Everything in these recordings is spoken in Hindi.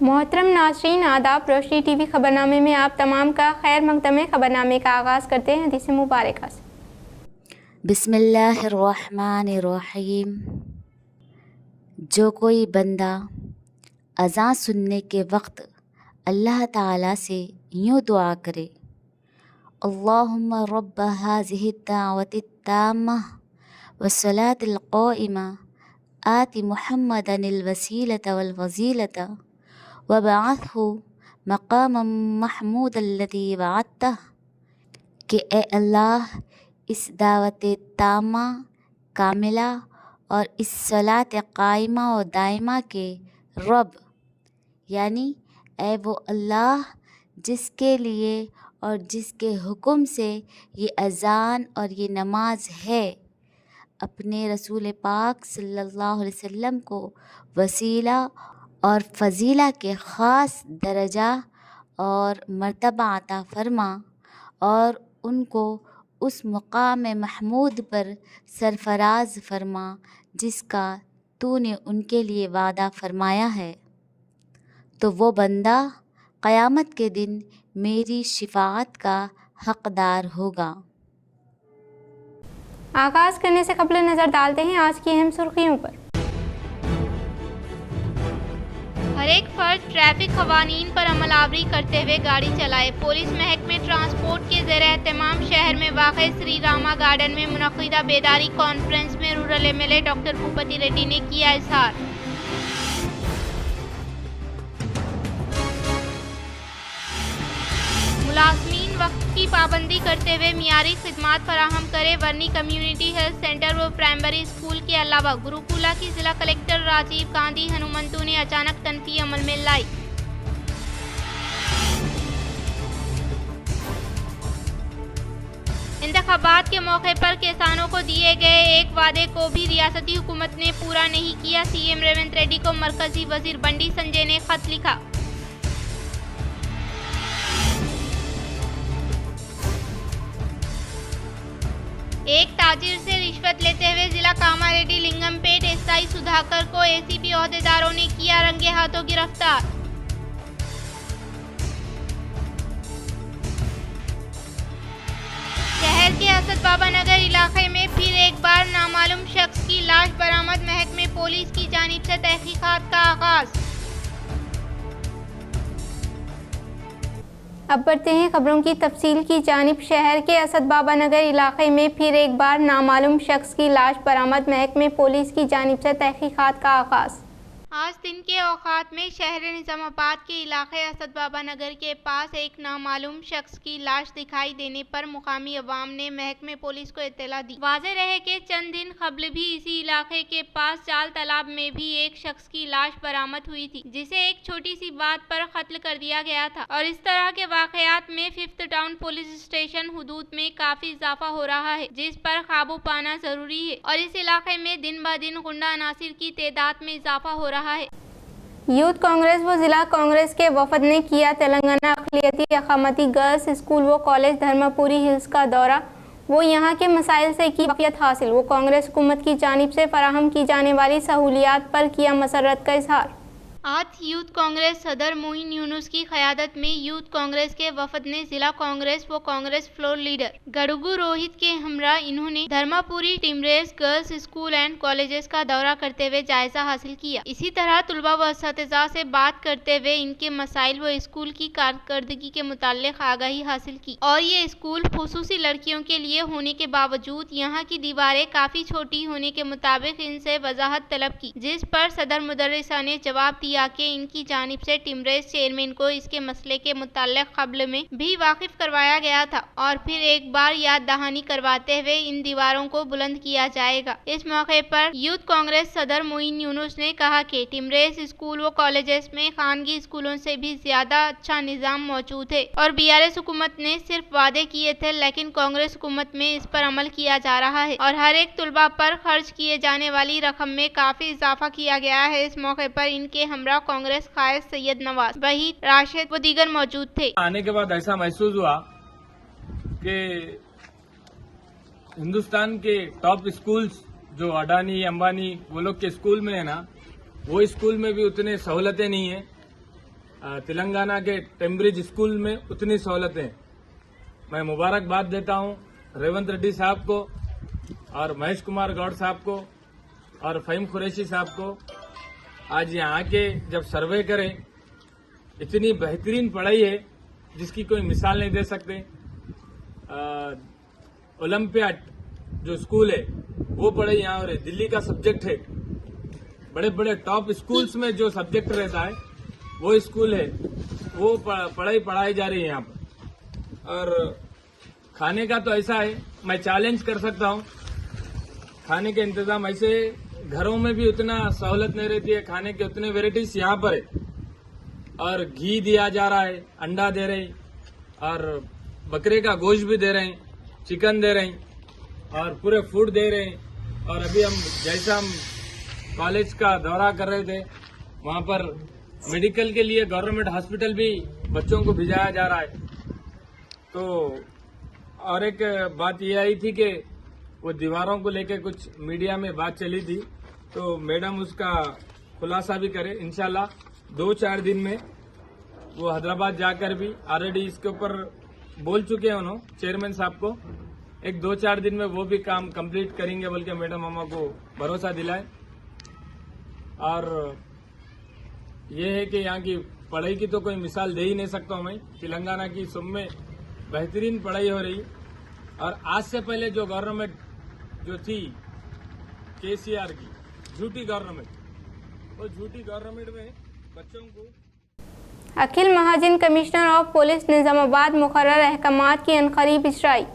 मोहतरम नाज़रीन आदाब। रोशनी टीवी खबरनामे में आप तमाम का खैर मकदम है। खबरनामे का आगाज़ करते हैं हदीस मुबारक से। बिस्मिल्लाहिर्रहमानिर्रहीम। जो कोई बंदा अज़ान सुनने के वक्त अल्लाह ताला से यूँ दुआ करे, अल्लाहुम्मा रब्ब हाज़िहि दावति ताम्मा वस्सलातिल क़ाइमा आति मुहम्मदनिल वसीलता वल फज़ीलता वबअथहु मक़ामम महमूदल्लज़ी वअदतह, कि ए अल्लाह, इस दावत तामा कामिला और इस सलात कायमा और दायमा के रब, यानी ए वो अल्लाह जिसके लिए और जिसके हुक्म से ये अज़ान और ये नमाज है, अपने रसूल पाक सल्लल्लाहु अलैहि वसल्लम को वसीला और फ़ज़ीला के ख़ास दर्जा और मर्तबा अता फ़रमा और उनको उस मुक़ाम महमूद पर सरफ़राज़ फ़रमा जिसका तूने उनके लिए वादा फ़रमाया है। तो वो बंदा क़यामत के दिन मेरी शिफ़ाअत का हक़दार होगा। आगाज़ करने से कबल नज़र डालते हैं आज की अहम सुर्खियों पर। हर एक फर्द ट्रैफिक क़वानीन पर अमलावरी करते हुए गाड़ी चलाए। पुलिस महकमे ट्रांसपोर्ट के ज़ेर एहतमाम शहर में वाक़े श्री रामा गार्डन में मुनक़्क़िदा बेदारी कॉन्फ्रेंस में rural MLA doctor Bhupathi Reddy ने किया इज़हार। मुलाज़मीन वक्त की पाबंदी करते हुए मियारी खिदमात फराहम करें। वर्नी कम्युनिटी हेल्थ सेंटर व प्राइमरी स्कूल के अलावा गुरुकुला की जिला कलेक्टर राजीव गांधी हनुमंतु ने अचानक तनक़ी अमल में लाई। इंतखाबात के मौके पर किसानों को दिए गए एक वादे को भी रियासती हुकूमत ने पूरा नहीं किया। CM रेवंत रेड्डी को मरकजी वजीर बंडी संजय ने खत लिखा। एक ताजिर से रिश्वत लेते हुए जिला कामारेड्डी लिंगमपेट SI सुधाकर को ACP ओहदेदारों ने किया रंगे हाथों गिरफ्तार। शहर के असद बाबा नगर इलाके में फिर एक बार नामालूम शख्स की लाश बरामद। महकमे पुलिस की जानिब से तहकीकात का आगाज। अब बढ़ते हैं खबरों की तफसील की जानिब। शहर के असद बाबा नगर इलाके में फिर एक बार नामालूम शख्स की लाश बरामद। महकमे पुलिस की जानिब से तहकीकात का आगाज़। आज दिन के औकात में शहर निज़ामाबाद के इलाके असद बाबा नगर के पास एक नामालूम शख्स की लाश दिखाई देने पर मुकामी अवाम ने महकमे पुलिस को इत्तला दी। वाज़ेह रहे कि चंद दिन कबल भी इसी इलाके के पास चाल तालाब में भी एक शख्स की लाश बरामद हुई थी, जिसे एक छोटी सी बात पर कत्ल कर दिया गया था। और इस तरह के वाक़यात में 5th टाउन पुलिस स्टेशन हुदूद में काफी इजाफा हो रहा है, जिस पर काबू पाना जरूरी है। और इस इलाके में दिन ब दिन गुंडा अनासिर की तादाद में इजाफा हो रहा है। यूथ कांग्रेस व जिला कांग्रेस के वफद ने किया तेलंगाना अक़लियती अक़ामती गर्ल्स स्कूल व कॉलेज धर्मपुरी हिल्स का दौरा। वो यहाँ के मसाइल से की वाक़ियत हासिल। वो कांग्रेस हुकूमत की जानिब से फराहम की जाने वाली सहूलियात पर किया मसरत का इजहार। आज यूथ कांग्रेस सदर मोइन यूनुस की क़यादत में यूथ कांग्रेस के वफद ने जिला कांग्रेस व Congress floor leader Gadgu Rohit के हमरा इन्होंने Dharmapuri TMREIS girls school and colleges का दौरा करते हुए जायजा हासिल किया। इसी तरह तुलबा व असातिज़ा से बात करते हुए इनके मसाइल व स्कूल की कारकर्दगी के मुताल्लिक़ आगाही हासिल की। और ये स्कूल खुसूसी लड़कियों के लिए होने के बावजूद यहाँ की दीवारें काफी छोटी होने के मुताबिक इनसे वजाहत तलब की, जिस पर सदर मुदर्रिसा ने जवाब दिया कि इनकी जानिब से टिमरेज चेयरमैन को इसके मसले के मुताल्लिक़ कब्ल में भी वाकिफ करवाया गया था और फिर एक बार याद दहानी करवाते हुए इन दीवारों को बुलंद किया जाएगा। इस मौके पर यूथ कांग्रेस सदर मोइन यूनुस ने कहा कि टिमरेज स्कूल व कॉलेजेस में खानगी स्कूलों से भी ज्यादा अच्छा निज़ाम मौजूद है और BRS हुकूमत ने सिर्फ वादे किए थे, लेकिन कांग्रेस हुकूमत में इस पर अमल किया जा रहा है और हर एक तुलबा पर खर्च किए जाने वाली रकम में काफी इजाफा किया गया है। इस मौके पर इनके हमरा कांग्रेस कायद सैयद नवाज, वहीद, राशिद व दीगर मौजूद थे। आने के बाद ऐसा महसूस हुआ कि हिंदुस्तान के टॉप स्कूल्स जो अडानी अंबानी वो लोग के स्कूल में है ना, वो स्कूल में भी उतने सहूलतें नहीं है तेलंगाना के टेम्ब्रिज स्कूल में उतनी सहूलतें। मैं मुबारकबाद देता हूं रेवंत रेड्डी साहब को और महेश कुमार गौड़ साहब को और फ़हीम कुरैशी साहब को। आज यहाँ के जब सर्वे करें, इतनी बेहतरीन पढ़ाई है जिसकी कोई मिसाल नहीं दे सकते। ओलंपियाड जो स्कूल है वो पढ़ाई यहाँ हो रही। दिल्ली का सब्जेक्ट है, बड़े बड़े टॉप स्कूल्स में जो सब्जेक्ट रहता है वो स्कूल है, वो पढ़ाई जा रही है यहाँ पर। और खाने का तो ऐसा है, मैं चैलेंज कर सकता हूँ, खाने के इंतजाम ऐसे घरों में भी उतना सहूलत नहीं रहती है, खाने के उतने वेराइटीज यहाँ पर है। और घी दिया जा रहा है, अंडा दे रहे हैं और बकरे का गोश्त भी दे रहे हैं, चिकन दे रहे हैं और पूरे फूड दे रहे हैं। और अभी हम जैसा हम कॉलेज का दौरा कर रहे थे, वहाँ पर मेडिकल के लिए गवर्नमेंट हॉस्पिटल भी बच्चों को भिजाया जा रहा है। तो और एक बात ये आई थी कि वो दीवारों को लेकर कुछ मीडिया में बात चली थी, तो मैडम उसका खुलासा भी करे इंशाल्लाह। 2-4 दिन में वो हैदराबाद जाकर भी ऑलरेडी इसके ऊपर बोल चुके हैं उन्होंने चेयरमैन साहब को। एक 2-4 दिन में वो भी काम कंप्लीट करेंगे बोल के मैडम मामा को भरोसा दिलाए। और ये है कि यहाँ की पढ़ाई की तो कोई मिसाल दे ही नहीं सकता हूँ मैं। तेलंगाना की सब में बेहतरीन पढ़ाई हो रही। और आज से पहले जो गवर्नमेंट जो थी केसीआर की झूठी गवर्नमेंट, वो झूठी गवर्नमेंट में बच्चों को अखिल महाजन कमिश्नर ऑफ पुलिस निजामाबाद मुकर्रर अहकामात की अनकरीब इजराई।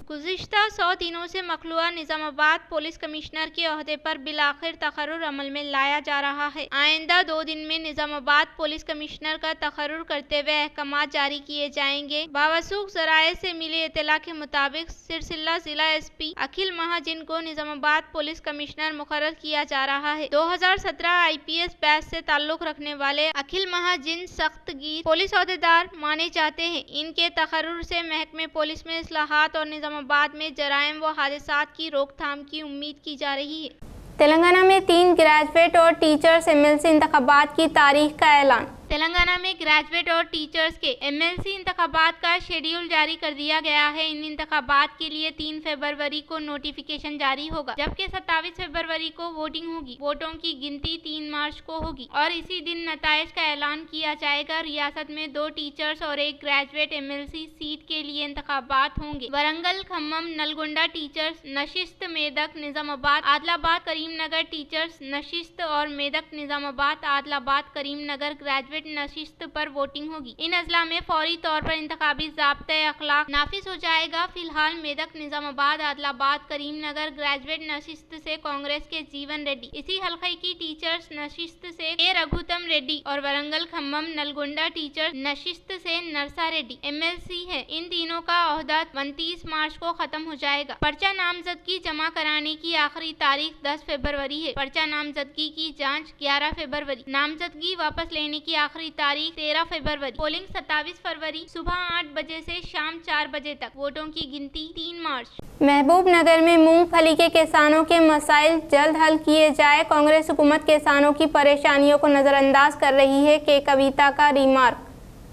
गुज़िश्ता 100 दिनों से मखलूआ निजामाबाद पुलिस कमिश्नर के ओहदे पर बिलाखिर तकर्रुर अमल में लाया जा रहा है। आइंदा 2 दिन में निजामाबाद पुलिस कमिश्नर का तकर्रुर करते हुए अहकामात जारी किए जाएंगे। बावसूख ज़राए से मिली इत्तला के मुताबिक सिरसिल्ला जिला एसपी अखिल महाजन को निजामाबाद पुलिस कमिश्नर मुकर्रर किया जा रहा है। 2017 IPS बैच से ताल्लुक रखने वाले अखिल महाजन सख्तगीर पुलिस ओहदेदार माने जाते हैं। इनके तकर्रुर से महकमे पुलिस में इस्लाहात और निजामाबाद में जराइम व हादसात की रोकथाम की उम्मीद की जा रही है। तेलंगाना में 3 ग्रेजुएट और टीचर्स MLC इंतखाबात की तारीख का ऐलान। तेलंगाना में ग्रेजुएट और टीचर्स के MLC इंतखाबात का शेड्यूल जारी कर दिया गया है। इन इंतखाबात के लिए 3 फरवरी को नोटिफिकेशन जारी होगा, जबकि 27 फरवरी को वोटिंग होगी। वोटों की गिनती 3 मार्च को होगी और इसी दिन नताइज का ऐलान किया जाएगा। रियासत में 2 टीचर्स और 1 ग्रेजुएट MLC सीट के लिए इंतखाबात होंगे। वरंगल, खम्मम, नलगोंडा टीचर्स नशिस्त, मेदक, निजामाबाद, आदिलाबाद, करीमनगर टीचर्स नशिस्त और मेदक, निजामाबाद, आदिलाबाद, करीमनगर ग्रेजुएट नशिस्त पर वोटिंग होगी। इन अजला में फौरी तौर पर इंतखाबी ज़ाब्ता अखलाक नाफिज हो जाएगा। फिलहाल मेदक, निजामाबाद, आदिलाबाद, करीमनगर ग्रेजुएट नशिस्त से कांग्रेस के जीवन रेड्डी, इसी हल्के की टीचर्स नशिस्त से के रघुतम रेड्डी और वरंगल, खम्मम, नलगोंडा टीचर्स नशिस्त से नरसा रेड्डी MLC है। इन तीनों का ओहदा 29 मार्च को खत्म हो जाएगा। पर्चा नामजदगी जमा कराने की आखिरी तारीख 10 फरवरी है। पर्चा नामजदगी की जाँच 11 फरवरी, नामजदगी वापस लेने की आखिरी तारीख 13 फरवरी। पोलिंग 27 फरवरी सुबह 8 बजे से शाम 4 बजे तक। वोटों की गिनती 3 मार्च। महबूब नगर में मूंगफली के किसानों के मसाइल जल्द हल किए जाए। कांग्रेस हुकूमत किसानों की परेशानियों को नजरअंदाज कर रही है के कविता का रिमार्क।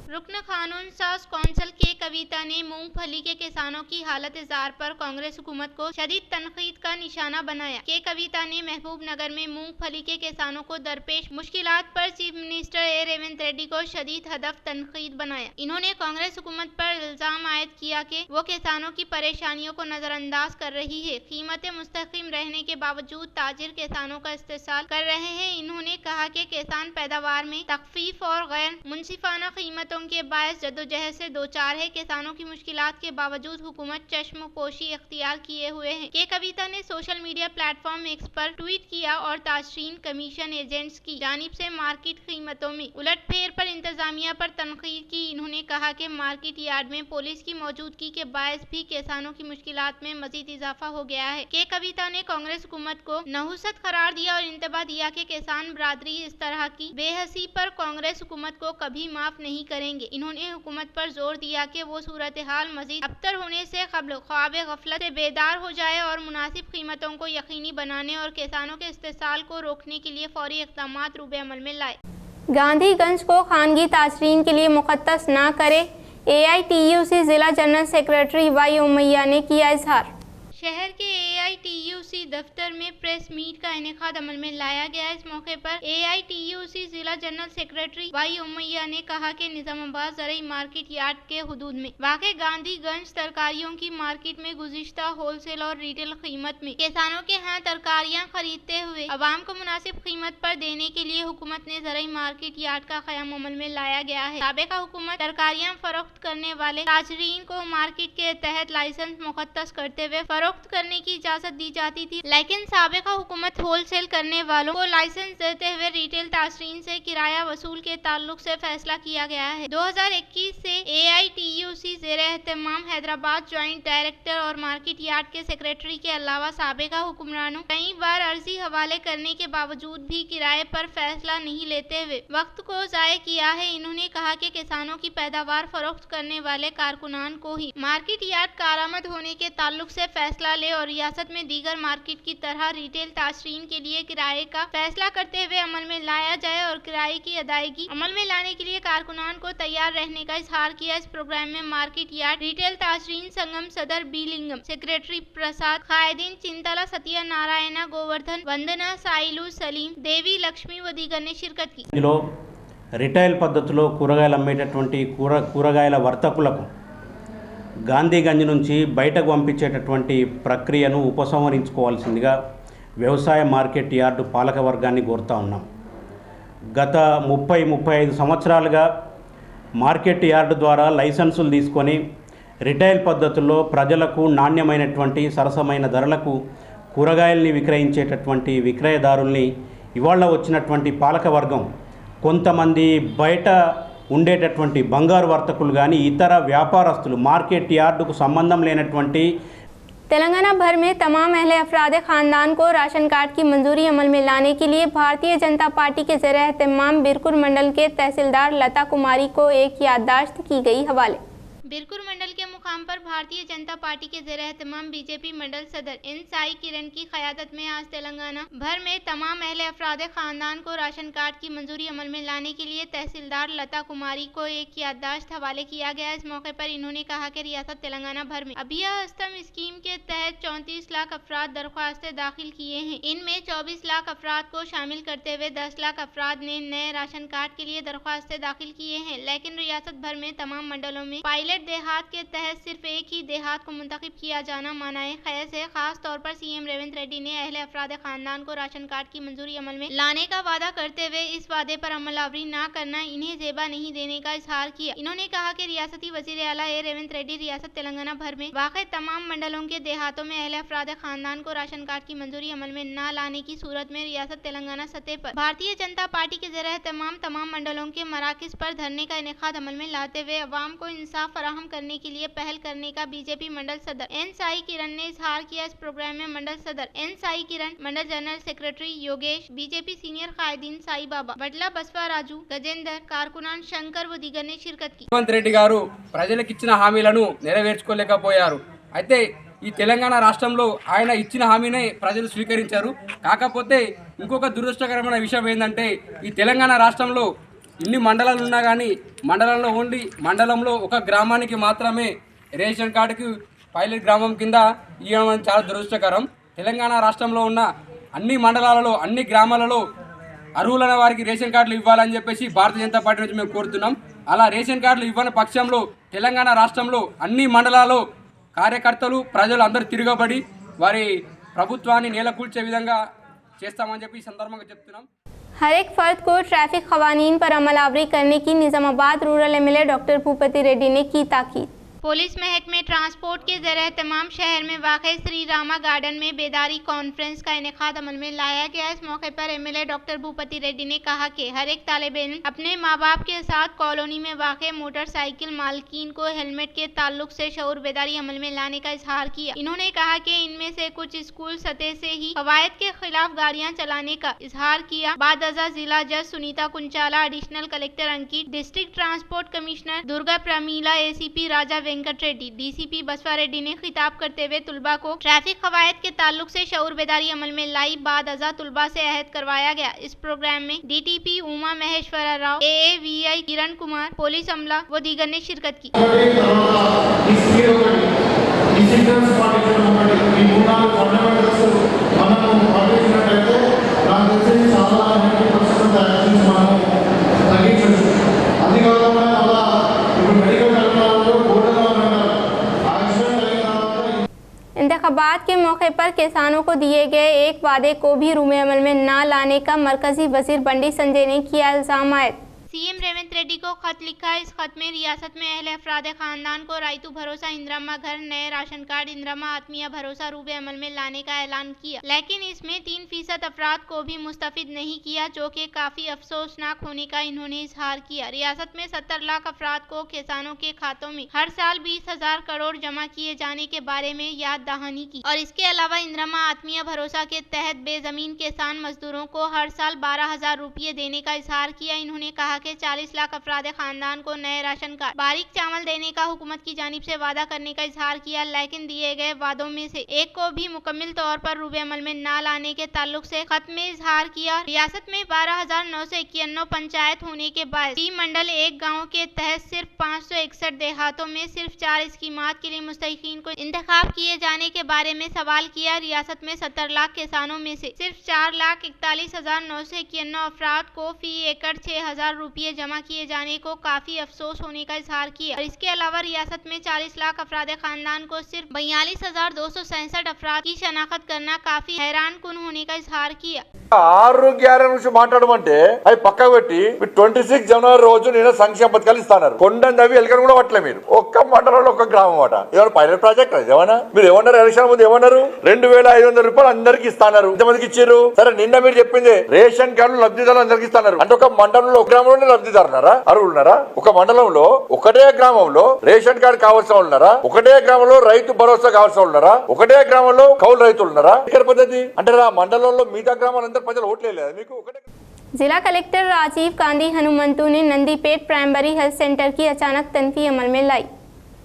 रुकन कानून साज कौंसिल के कविता ने मूंगफली के किसानों की हालत इज़हार पर कांग्रेस हुकूमत को शदीद तनकीद का निशाना बनाया। के कविता ने महबूब नगर में मूंगफली के किसानों को दरपेश मुश्किलात पर चीफ मिनिस्टर रेवंत रेड्डी को शदीद हदफ तनकीद बनाया। इन्होंने कांग्रेस हुकूमत पर इल्जाम आयद किया कि वो किसानों की परेशानियों को नजरअंदाज कर रही है। कीमतें मुस्तकिम रहने के बावजूद ताजिर किसानों का इस्तेसाल कर रहे हैं। इन्होंने कहा कि किसान पैदावार में तखफीफ और गैर मुनसिफाना कीमतों के बायस जदोजहद से दो चार है। किसानों की मुश्किलात के बावजूद हुकूमत चश्म पोशी इख्तियार किए हुए है। के कविता ने सोशल मीडिया प्लेटफॉर्म एक्स पर ट्वीट किया और ताशरीन कमीशन एजेंट्स की जानिब से मार्केट कीमतों में उलटफेर पर इंतजामिया पर तनकीद की। इन्होंने कहा कि मार्केट यार्ड में पुलिस की मौजूदगी के बायस भी किसानों की मुश्किलात में मजीद इजाफा हो गया है। के कविता ने कांग्रेस हुकूमत को नहुसत करार दिया और इंतबा दिया कि किसान बरादरी इस तरह की बेहसी पर कांग्रेस हुकूमत को कभी माफ नहीं करेंगे। इन्होंने हुकूमत पर जोर दिया कि वो सूरत हाल मजीद अबतर होने से कबल ख्वाब गफलत से बेदार हो जाए और मुनासिब कीमतों को यकीनी बनाने और किसानों के इस्तेसाल को रोकने के लिए फौरी इक़दामात रूबे अमल में लाए। गांधीगंज को खानगी ताजरीन के लिए मुक़द्दस ना करे, AITUC जिला जनरल सेक्रेटरी वाई उमैया ने किया इजहार। शहर के AITUC दफ्तर में प्रेस मीट का इनेकाद अमल में लाया गया। इस मौके पर AITUC जिला जनरल सेक्रेटरी वाई उमैया ने कहा कि निजामाबाद ज़राई मार्केट यार्ड के हुदूद में वाक़े गांधीगंज तरकारियों की मार्केट में गुज़िश्ता होलसेल और रिटेल कीमत में किसानों के यहाँ तरकारियाँ खरीदते हुए अवाम को मुनासिब कीमत पर देने के लिए हुकूमत ने ज़राई मार्केट यार्ड का क़याम अमल में लाया गया है। साबिक़ा हुकूमत तरकारियाँ फरोख्त करने वाले ताजरीन को मार्केट के तहत लाइसेंस मुक़द्दस करते हुए फरोख्त करने की इजाजत दी जाती थी, लेकिन साबिक़ा हुकूमत होलसेल करने वालों को लाइसेंस देते हुए रिटेल ताजरीन से किराया वसूल के ताल्लुक से फैसला किया गया है। 2021 से AITUC ज़ेरे एहतमाम हैदराबाद ज्वाइंट डायरेक्टर और मार्केट यार्ड के सेक्रेटरी के अलावा साबिक़ा हुक्मरानों कई बार अर्जी हवाले करने के बावजूद भी किराए पर फैसला नहीं लेते हुए वक्त को ज़ाय किया है। इन्होंने कहा कि किसानों की पैदावार फरोख्त करने वाले कारकुनान को ही मार्केट यार्ड कारामद होने के ताल्लुक से फैसला ले और रियासत में दीगर मार्केट की तरह रिटेल ताजरीन के लिए किराए का फैसला करते हुए अमल में लाया जाए और किराए की अदायगी अमल में लाने के लिए कारकुनान को तैयार रहने का इजहार किया। इस प्रोग्राम में मार्केट यार्ड रिटेल ताजरीन संगम सदर बी लिंगम, सेक्रेटरी प्रसाद, कायदीन चिंतला, सत्य नारायण, गोवर्धन, वंदना, साइलू, सलीम, देवी लक्ष्मी व दीगर ने शिरकत की। రిటైల్ పద్ధతిలో కూరగాయలు అమ్మేటటువంటి కూరగాయల వర్తకులకు గాంధీగంజ్ నుంచి బయటకు పంపించేటటువంటి ప్రక్రియను ఉపసంహరించుకోవాల్సిందిగా వ్యవసాయ మార్కెట్ యార్డు పాలక వర్గాన్ని కోరుతా ఉన్నాం. గత 30-35 సంవత్సరాలుగా మార్కెట్ యార్డు ద్వారా లైసెన్సులు తీసుకొని రిటైల్ పద్ధతుల్లో ప్రజలకు నాణ్యమైనటువంటి సరసమైన ధరలకు కూరగాయల్ని విక్రయించేటటువంటి విక్రయదారుల్ని ఇవాళ వచ్చినటువంటి పాలక వర్గం కొంతమంది బయట ఉండేటటువంటి బంగారు వర్తకులు కానీ ఇతర వ్యాపారస్తులు మార్కెట్ యార్డుకు సంబంధం లేనటువంటి तेलंगाना भर में तमाम अहले अफराद ख़ानदान को राशन कार्ड की मंजूरी अमल में लाने के लिए भारतीय जनता पार्टी के ज़ेरे एहतमाम बिरकुर मंडल के तहसीलदार लता कुमारी को एक याददाश्त की गई हवाले। बिरकुर मंडल के मुकाम पर भारतीय जनता पार्टी के ज़ेरे एहतमाम बीजेपी मंडल सदर एन साई किरण की क़यादत में आज तेलंगाना भर में तमाम अहले अफराद ख़ानदान को राशन कार्ड की मंजूरी अमल में लाने के लिए तहसीलदार लता कुमारी को एक याददाश्त हवाले किया गया। इस मौके पर इन्होंने कहा कि रियासत तेलंगाना भर में अभिया हस्तम स्कीम के तहत 34 लाख अफराद दरख्वास्तें दाखिल किए हैं। इनमें 24 लाख अफराद को शामिल करते हुए 10 लाख अफराद ने नए राशन कार्ड के लिए दरख्वास्तें दाखिल किए हैं, लेकिन रियासत भर में तमाम मंडलों में पायलट देहात के तहत सिर्फ एक ही देहात को मुंतखब किया जाना मानाए खैर है। खास तौर पर सीएम रेवंत रेड्डी ने अहले अफराद खानदान को राशन कार्ड की मंजूरी अमल में लाने का वादा करते हुए इस वादे पर अमलावरी न करना इन्हें जेबा नहीं देने का इजहार किया। इन्होंने कहा कि रियासती वजीर आला रेवंत रेड्डी रियासत तेलंगाना भर में वाक़ई तमाम मंडलों के देहातों में अहले अफराद खानदान को राशन कार्ड की मंजूरी अमल में न लाने की सूरत में रियासत तेलंगाना सतह पर भारतीय जनता पार्टी के ज़ेरे तमाम मंडलों के मराकज़ पर धरने का इनेकाद अमल में लाते हुए अवाम को इंसाफ फराहम करने के लिए पहल करने का बीजेपी मंडल सदर एन साई किरण ने इजहार किया। इस प्रोग्राम में मंडल सदर N Sai Kiran, mandal general secretary Yogesh, BJP senior कायदीन साई बाबा, बडला बसवा राजू, गजेंदर, कारकुनान शंकर व दीगर ने शिरकत की। రేవంత్ రెడ్డి గారు ప్రజలకు ఇచ్చిన హామీలను నెరవేర్చుకోలేకపోయారు. అయితే ఈ తెలంగాణ రాష్ట్రంలో ఆయన ఇచ్చిన హామీనే ప్రజలు స్వీకరించారు. కాకపోతే ఇంకొక దురదృష్టకరమైన విషయం ఏంటంటే ఈ తెలంగాణ రాష్ట్రంలో ఇన్ని మండలాలు ఉన్నా కానీ మండలంలో ఓన్లీ మండలంలో ఒక గ్రామానికి మాత్రమే రేషన్ కార్డుకి పైలట్ గ్రామం కింద ఇవ్వడం చాలా దురదృష్టకరం. తెలంగాణ రాష్ట్రంలో ఉన్న అన్ని మండలాలలో అన్ని గ్రామాలలో అర్హులైన వారికి రేషన్ కార్డులు ఇవ్వాలని చెప్పేసి భారతీయ జనతా పార్టీ నుంచి మేము కోరుతున్నాం. అలా రేషన్ కార్డులు ఇవ్వని పక్షంలో తెలంగాణ రాష్ట్రంలో అన్ని మండలాల్లో కార్యకర్తలు ప్రజలు అందరూ తిరగబడి వారి ప్రభుత్వాన్ని నేలకూల్చే విధంగా చేస్తామని చెప్పి ఈ సందర్భంగా చెప్తున్నాం. हर एक फर्द को ट्रैफिक कवानीन पर अमलावरी करने की Nizamabad rural MLA doctor Bhupathi Reddy ने की ताकीद। पुलिस महकमे ट्रांसपोर्ट के ज़रिए तमाम शहर में वाक़ई श्री रामा गार्डन में बेदारी कॉन्फ्रेंस का इनेकाद अमल में लाया गया। इस मौके पर एमएलए डॉक्टर भूपति रेड्डी ने कहा कि हर एक तालिब-इल्म अपने माँ बाप के साथ कॉलोनी में वाक़ई मोटरसाइकिल मालकीन को हेलमेट के ताल्लुक से शऊर बेदारी अमल में लाने का इजहार किया। इन्होंने कहा कि इनमें से कुछ स्कूल सतह से ही कवायद के खिलाफ गाड़ियाँ चलाने का इजहार किया। बाद अज़ा जिला जज Sunita Kunchala, additional collector Ankit, district transport commissioner Durga Pramila, ACP Raja Venkat Reddy. DCP Basava Reddy ने खिताब करते हुए तुलबा को ट्रैफिक कवायद के ताल्लुक से शऊर बेदारी अमल में लाई। बाद अज़ा तुलबा से अहद करवाया गया। इस प्रोग्राम में DTP Uma Maheshwara Rao, AAVI Kiran Kumar, police अमला व दीगर ने शिरकत की। इंतखाबात के मौके पर किसानों को दिए गए एक वादे को भी रूमे अमल में न लाने का मरकजी वजीर बंडी संजय ने किया इल्जाम आयद। सीएम रेवंत रेड्डी को खत लिखा। इस खत में रियासत में अहले अफराद खानदान को रायतू भरोसा इंदिरामा घर, नए राशन कार्ड, इंदिरामा आत्मीय भरोसा रूबे अमल में लाने का ऐलान किया, लेकिन इसमें 3% अफराद को भी मुस्तफिद नहीं किया, जो कि काफी अफसोसनाक होने का इन्होंने इजहार किया। रियासत में 70 लाख अफराद को किसानों के खातों में हर साल 20,000 करोड़ जमा किए जाने के बारे में याद दहानी की और इसके अलावा इंदिरामा आत्मीय भरोसा के तहत बेजमीन किसान मजदूरों को हर साल 12,000 रुपये देने का इजहार किया। इन्होंने कहा के 40 लाख अफराद खानदान को नए राशन कार्ड, बारीक चावल देने का हुकूमत की जानिब से वादा करने का इजहार किया, लेकिन दिए गए वादों में से एक को भी मुकम्मल तौर पर रूबे अमल में न लाने के ताल्लुक से खत में इजहार किया। रियासत में 12,991 पंचायत होने के बाद मंडल 1 गाँव के तहत सिर्फ 561 देहातों में सिर्फ 4 स्कीमात के लिए मुस्तहिकीन को इंतखाब किए जाने के बारे में सवाल किया। रियासत में 70 लाख किसानों में से सिर्फ 4,41,991 अफराद को फी एकड़ 6,000 रुपये जमा किए जाने को काफी अफसोस होने का इजहार किया और इसके अलावा रियासत में 40 लाख अफराद खानदान को सिर्फ 42,267 अफराद की शनाख्त करना काफी हैरान कुन होने का इजहार किया। ఆరోగ్యాల నుంచి మాట్లాడమంటే అవి పక్కకు పెట్టి 26 జనవరి రోజు నేను సంక్షేమ పథకాలు ఇస్తాను. కొండందవి ఎలకని కూడా పట్టలే మీరు. ఒక్క మండలంలో ఒక్క గ్రామం అట. ఏమైనా పైలట్ ప్రాజెక్ట్ అది ఏమన్నా? మీరు ఏమన్నారు ఎలక్షన్ ముందు ఏమన్నారు? 2,500 రూపాయలు అందరికి ఇస్తాన్నారు. ఎంతమందికి ఇచ్చారు? సరే నిన్న మీరు చెప్పింది రేషన్ కార్డులు లబ్ధిదారులు అందరికి ఇస్తాన్నారు. అంటే ఒక మండలంలో ఒక గ్రామంలోనే లబ్ధిదారున్నారా? అర్హులున్నారా? ఒక మండలంలో ఒకటే గ్రామంలో రేషన్ కార్డు కావాల్సిన వాళ్ళు ఉన్నారా? ఒకటే గ్రామంలో రైతు భరోసా కావాల్సిన వాళ్ళు ఉన్నారా? ఒకటే గ్రామంలో కౌలు రైతులు ఉన్నారా? ఇక్కడ పద్ధతి అంటే ఆ మండలంలో మిగతా గ్రామాలందరూ जिला कलेक्टर राजीव गांधी हनुमंतु ने नंदीपेट प्राइमरी हेल्थ सेंटर की अचानक तनफी अमल में लाई।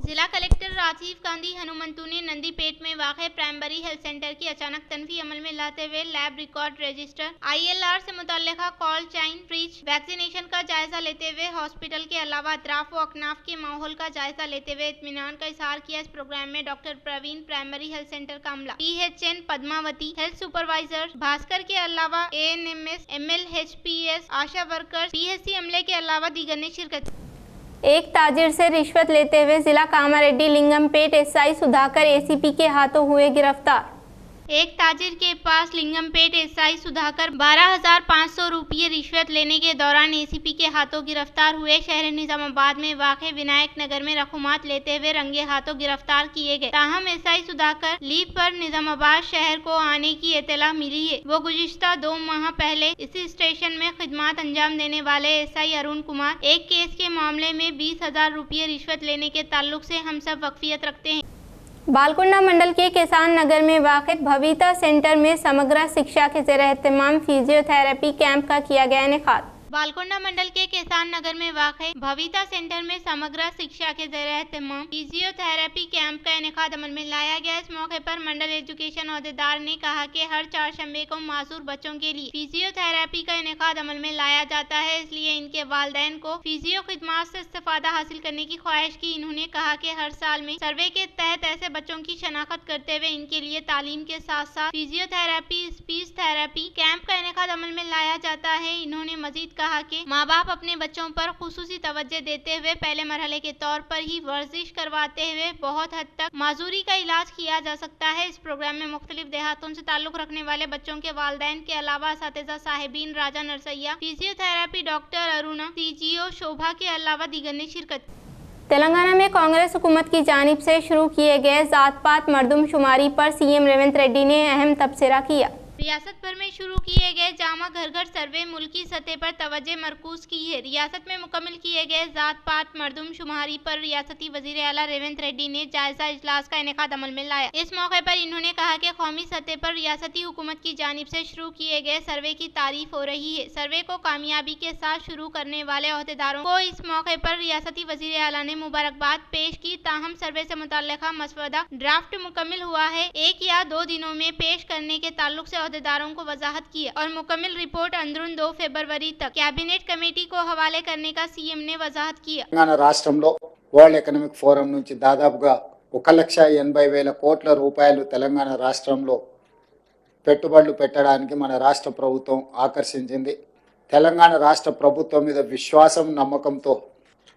जिला कलेक्टर राजीव गांधी हनुमंतु ने नंदीपेट में वाक़े प्राइमरी हेल्थ सेंटर की अचानक तनफी अमल में लाते हुए लैब रिकॉर्ड रजिस्टर, ILR से मुतल्लिका कॉल चाइन, फ्रिज, वैक्सीनेशन का जायजा लेते हुए हॉस्पिटल के अलावा अतराफ व अकनाफ के माहौल का जायजा लेते हुए इत्मीनान का इजहार किया। इस प्रोग्राम में doctor Praveen, primary health centre का अमला, PHN Padmavati, health supervisor Bhaskar के अलावा ANMS, ML, HPS, ASHA workers, PHC अमले के अलावा दीगर ने शिरकत। एक ताजिर से रिश्वत लेते हुए जिला कामारेड्डी लिंगमपेट SI सुधाकर ACP के हाथों हुए गिरफ्तार। एक ताजिर के पास लिंगमपेट SI सुधाकर 12,500 रुपये रिश्वत लेने के दौरान ACP के हाथों गिरफ्तार हुए। शहर निजामाबाद में वाक़े विनायक नगर में रखुमात लेते हुए रंगे हाथों गिरफ्तार किए गए। ताहम SI सुधाकर लीव पर निजामाबाद शहर को आने की इत्तला मिली है। वो गुज़िश्ता 2 माह पहले इसी स्टेशन में खिदमत अंजाम देने वाले SI अरुण कुमार एक केस के मामले में 20,000 रुपये रिश्वत लेने के ताल्लुक से हम सब वक्फियत रखते हैं। बालकुंडा मंडल के किसान नगर में वाक़ित भविता सेंटर में समग्र शिक्षा के ज़ेर एहतमाम फिजियोथेरेपी कैंप का किया गया इनेकाद। बालकुंडा मंडल के किसान नगर में वाक़े भविता सेंटर में समग्र शिक्षा के ज़ेर एहतमाम फिजियोथेरेपी कैंप का इनेकाद अमल में लाया गया। इस मौके पर मंडल एजुकेशन अहदेदार ने कहा कि हर 4 शंबे को मासूर बच्चों के लिए फिजियोथेरेपी का इनेकाद अमल में लाया जाता है, इसलिए इनके वालिदैन को फिजियो खिदमात से इस्तेफादा हासिल करने की ख्वाहिश की। इन्होंने कहा कि हर साल में सर्वे के तहत ऐसे बच्चों की शनाख्त करते हुए इनके लिए तालीम के साथ साथ फिजियोथेरेपी, स्पीच थेरेपी कैंप का इनेकाद अमल में लाया जाता है। इन्होंने मजीद कहा कि माँ बाप अपने बच्चों पर खुसूसी तवज्जो देते हुए पहले मरहले के तौर पर ही वर्जिश करवाते हुए बहुत हद तक माजूरी का इलाज किया जा सकता है। इस प्रोग्राम में मुख्तलिफ देहातों से ताल्लुक रखने वाले बच्चों के वालिदैन के अलावा असातिज़ा साहिबीन, Raja Narsaiah, physiotherapy doctor Aruna, CGO Shobha के अलावा दीगर ने शिरकत। तेलंगाना में कांग्रेस हुकूमत की जानिब से शुरू किए गए जात पात मरदमशुमारी पर CM रेवंत रेड्डी ने अहम तबसरा किया। रियासत भर में शुरू किए गए जामा घर घर सर्वे मुल्की सतह पर तवज्जो मरकूज की है। रियासत में मुकम्मल किए गए जात पात मरदुम शुमारी पर रियासती वजीर आला रेवंत रेड्डी ने जायजा इजलास का इनेकाद अमल में लाया। इस मौके पर इन्होंने कहा कि कौमी सतह पर रियासती हुकूमत की जानिब से शुरू किए गए सर्वे की तारीफ हो रही है। सर्वे को कामयाबी के साथ शुरू करने वाले अहदेदारों को इस मौके पर रियासती वजीर आला ने मुबारकबाद पेश की। ताहम सर्वे से मुतल्लिका मसवदा ड्राफ्ट मुकम्मल हुआ है। 1 या 2 दिनों में पेश करने के ताल्लुक से अहदेदारों को वजाहत किया और मुकम्मल रिपोर्ट अंदरून 2 फरवरी तक कैबिनेट कमेटी को हवाले करने का सीएम ने वजाहत किया। తెలంగాణ రాష్ట్రంలో వరల్డ్ ఎకనామిక్ ఫోరం నుంచి దాదాపుగా 1,80,000 కోట్ల రూపాయలు తెలంగాణ రాష్ట్రంలో పెట్టుబడులు పెట్టడానికి మన రాష్ట్ర ప్రభుత్వం ఆకర్షించింది. తెలంగాణ రాష్ట్ర ప్రభుత్వం మీద విశ్వాసం నమ్మకంతో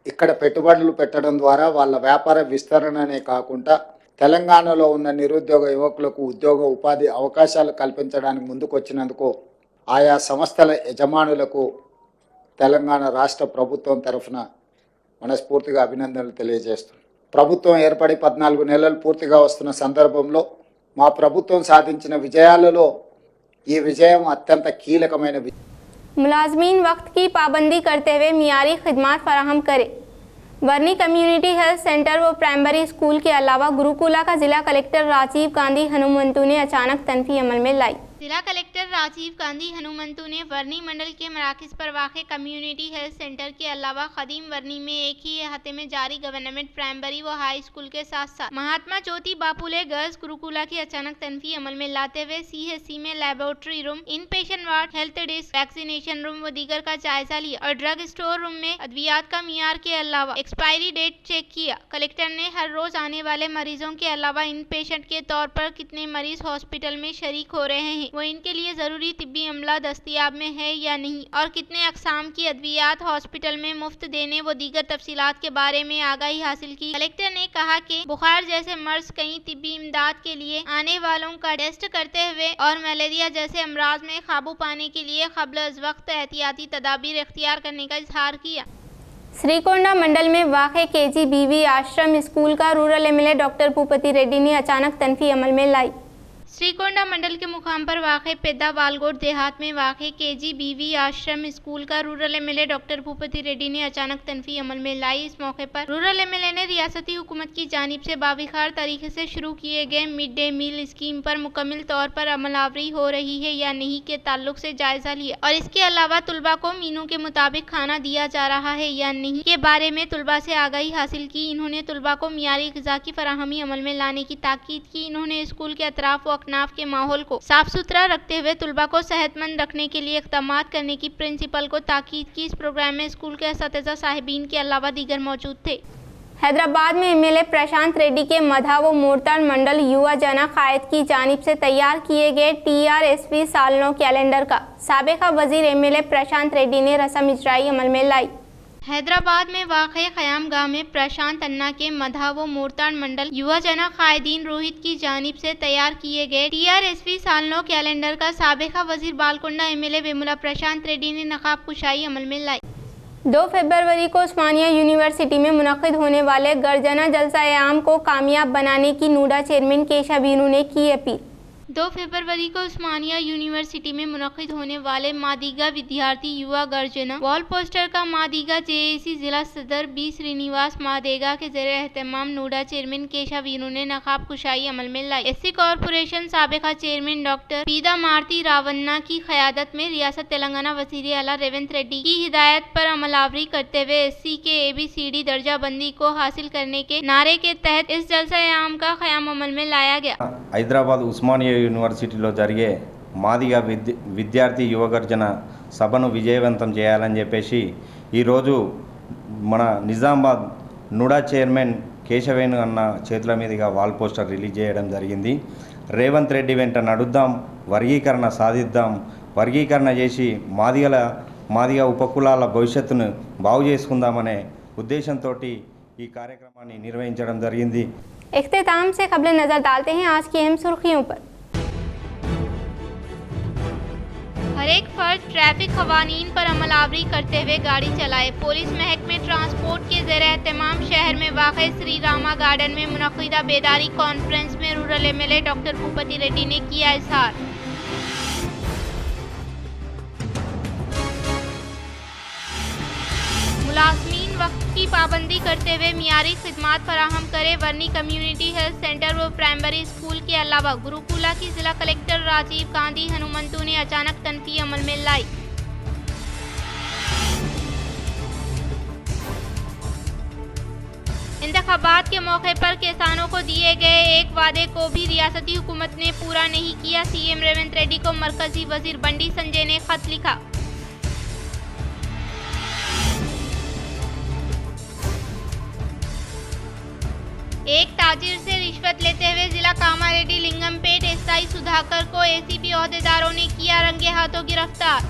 ఇక్కడ పెట్టుబడులు పెట్టడం ద్వారా వాళ్ళ వ్యాపార విస్తరణనే కాకుండా తెలంగాణలో ఉన్న నిరుద్యోగ యువకులకు ఉద్యోగ ఉపాధి అవకాశాలు కల్పించడానికి ముందుకు వచ్చినందుకు ఆయా సంస్థల యజమానులకు తెలంగాణ రాష్ట్ర ప్రభుత్వం తరఫున మనస్ఫూర్తిగా అభినందనలు తెలియజేస్తున్నాను. ప్రభుత్వం ఏర్పడి 14 నెలలు పూర్తిగా వస్తున్న సందర్భంలో మా ప్రభుత్వం సాధించిన విజయాలలో ఈ విజయం అత్యంత కీలకమైన मुलाजमीन वक्त की पाबंदी करते हुए मियारी खिदमात फराहम करें। वर्नी कम्युनिटी हेल्थ सेंटर व प्राइमरी स्कूल के अलावा गुरुकुला का जिला कलेक्टर राजीव गांधी हनुमंतु ने अचानक तनफी अमल में लाई। जिला कलेक्टर राजीव गांधी हनुमंतु ने वर्नी मंडल के मराकज पर वाक़े कम्युनिटी हेल्थ सेंटर के अलावा खदीम वर्नी में एक ही अहाते में जारी गवर्नमेंट प्राइमरी व हाई स्कूल के साथ साथ महात्मा ज्योति बापुले गर्ल्स गुरुकुला की अचानक तनफी अमल में लाते हुए CHC में laboratory room, in patient ward, health desk, vaccination room व दीगर का जायजा लिया और ड्रग स्टोर रूम में अद्वियात का मियार के अलावा एक्सपायरी डेट चेक किया। कलेक्टर ने हर रोज आने वाले मरीजों के अलावा इन पेशेंट के तौर पर कितने मरीज हॉस्पिटल में शरीक हो रहे हैं, वो इनके लिए जरूरी तिब्बी अमला दस्तियाब में है या नहीं और कितने अकसाम की अद्वियात हॉस्पिटल में मुफ्त देने व दीगर तफसीलात के बारे में आगाही हासिल की। कलेक्टर ने कहा कि बुखार जैसे मर्ज कई तिब्बी इमदाद के लिए आने वालों का टेस्ट करते हुए और मलेरिया जैसे अमराज में काबू पाने के लिए क़ब्ल अज़ वक्त एहतियाती तदाबीर इख्तियार करने का इजहार किया। श्रीकोंडा मंडल में वाक़े KGBV आश्रम स्कूल का rural MLA doctor Bhupathi Reddy ने अचानक तनफी अमल में लाई। श्रीकोंडा मंडल के मुकाम पर वाक़े पेदा वालगोट देहात में वाक़े KGBV आश्रम स्कूल का rural MLA doctor Bhupathi Reddy ने अचानक तनफी अमल में लाई। इस मौके पर रूरल MLA ने रियासती हुकूमत की जानिब से बाविखार तरीके से शुरू किए गए मिड डे मील स्कीम पर मुकम्मल तौर पर अमलावरी हो रही है या नहीं के ताल्लुक से जायजा लिया और इसके अलावा तुलबा को मीनू के मुताबिक खाना दिया जा रहा है या नहीं के बारे में तुलबा से आगाही हासिल की। इन्होंने तुलबा को मियारी ग़िज़ा की फराहमी अमल में लाने की ताकीद की। इन्होंने स्कूल के अतराफ व अकनाफ के माहौल को साफ सुथरा रखते हुए तुलबा को सेहतमंद रखने के लिए इक़दामात करने की प्रिंसिपल को ताकीद की। इस प्रोग्राम में स्कूल के असातिज़ा साहिबीन के अलावा दीगर मौजूद थे। हैदराबाद में MLA प्रशांत रेड्डी के मधा व मोरताल मंडल युवा जना कायद की जानिब से तैयार किए गए TRSV सालनों कैलेंडर का साबिक़ा वजीर MLA प्रशांत रेड्डी ने रस्म इजराई अमल में लाई। हैदराबाद में वाक़े क़याम गाह में प्रशांत अन्ना के मधा व मोरताल मंडल युवा जना कायदीन रोहित की जानिब से तैयार किए गए TRSV सालनों कैलेंडर का साबिक़ा वजीर बालकोंडा MLA वेमुला प्रशांत रेड्डी ने नकाब कुशाई अमल में लाई। 2 फरवरी को उस्मानिया यूनिवर्सिटी में मुनक़िद होने वाले गर्जना जलसा-ए-आम को कामयाब बनाने की नूडा चेयरमैन केशा वीनू ने की अपील। 2 फरवरी को उस्मानिया यूनिवर्सिटी में मुनक़िद होने वाले मादिगा विद्यार्थी युवा गर्जना वॉल पोस्टर का मादिगा JAC जिला सदर B श्रीनिवास मादेगा के ज़ेरे एहतमाम नूडा चेयरमैन केशा वीनू ने नकाब कुशाई अमल में लाई। SC कॉरपोरेशन साबिक़ा चेयरमैन डॉक्टर पीदा मारती रावन्ना की क़यादत में रियासत तेलंगाना वज़ीर आला रेवंत रेड्डी की हिदायत पर अमलावरी करते हुए SC के ABCD दर्जा बंदी को हासिल करने के नारे के तहत इस जलसा-ए-आम का क़याम अमल में लाया गया। హైదరాబాద్ ఉస్మానియా యూనివర్సిటీలో జరిగే మాదిగా విద్యార్థి యువగర్జన సభను విజయవంతం చేయాలని చెప్పేసి ఈరోజు మన నిజామాబాద్ నుడా చైర్మన్ కేశవేణు అన్న చేతుల మీదుగా వాల్ పోస్టర్ రిలీజ్ చేయడం జరిగింది. రేవంత్ రెడ్డి వెంట నడుద్దాం, వర్గీకరణ సాధిద్దాం, వర్గీకరణ చేసి మాదిగ ఉపకులాల భవిష్యత్తును బాగు చేసుకుందామనే ఉద్దేశంతో ఈ కార్యక్రమాన్ని నిర్వహించడం జరిగింది. इख्तिताम से खबरें नजर डालते हैं आज की अहम सुर्खियों पर। हर एक फर्द ट्रैफिक कवानीन पर अमलावरी करते हुए गाड़ी चलाए। पुलिस महकमे ट्रांसपोर्ट के ज़ेरे एहतमाम शहर में वाक़े श्री रामा गार्डन में मुनक़िदा बेदारी कॉन्फ्रेंस में rural MLA doctor Bhupathi Reddy ने किया इजहार। की पाबंदी करते हुए मियारी खिदमात फराहम करे। वर्नी कम्युनिटी हेल्थ सेंटर व प्राइमरी स्कूल के अलावा गुरुकुला की जिला कलेक्टर राजीव गांधी हनुमंतु ने अचानक तनफी अमल में लाई। इंतखाबात के मौके पर किसानों को दिए गए एक वादे को भी रियासती हुकूमत ने पूरा नहीं किया। सीएम रेवंत रेड्डी को मरकजी वजीर बंडी संजय ने खत लिखा। एक ताजिर से रिश्वत लेते हुए जिला कामारेड्डी लिंगमपेट एसआई सुधाकर को एसीपी ओहदेदारों ने किया रंगे हाथों गिरफ्तार।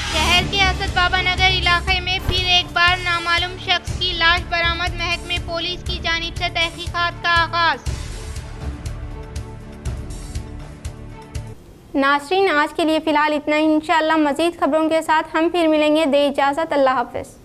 शहर के असद बाबा नगर इलाके में फिर एक बार नामालूम शख्स की लाश बरामद। महकमे पुलिस की जानिब से तहकीकात का आगाज। नाज़रीन, आज के लिए फ़िलहाल इतना ही। इंशाअल्लाह मज़ीद खबरों के साथ हम फिर मिलेंगे। दे इजाज़त, अल्लाह हाफ़िज़।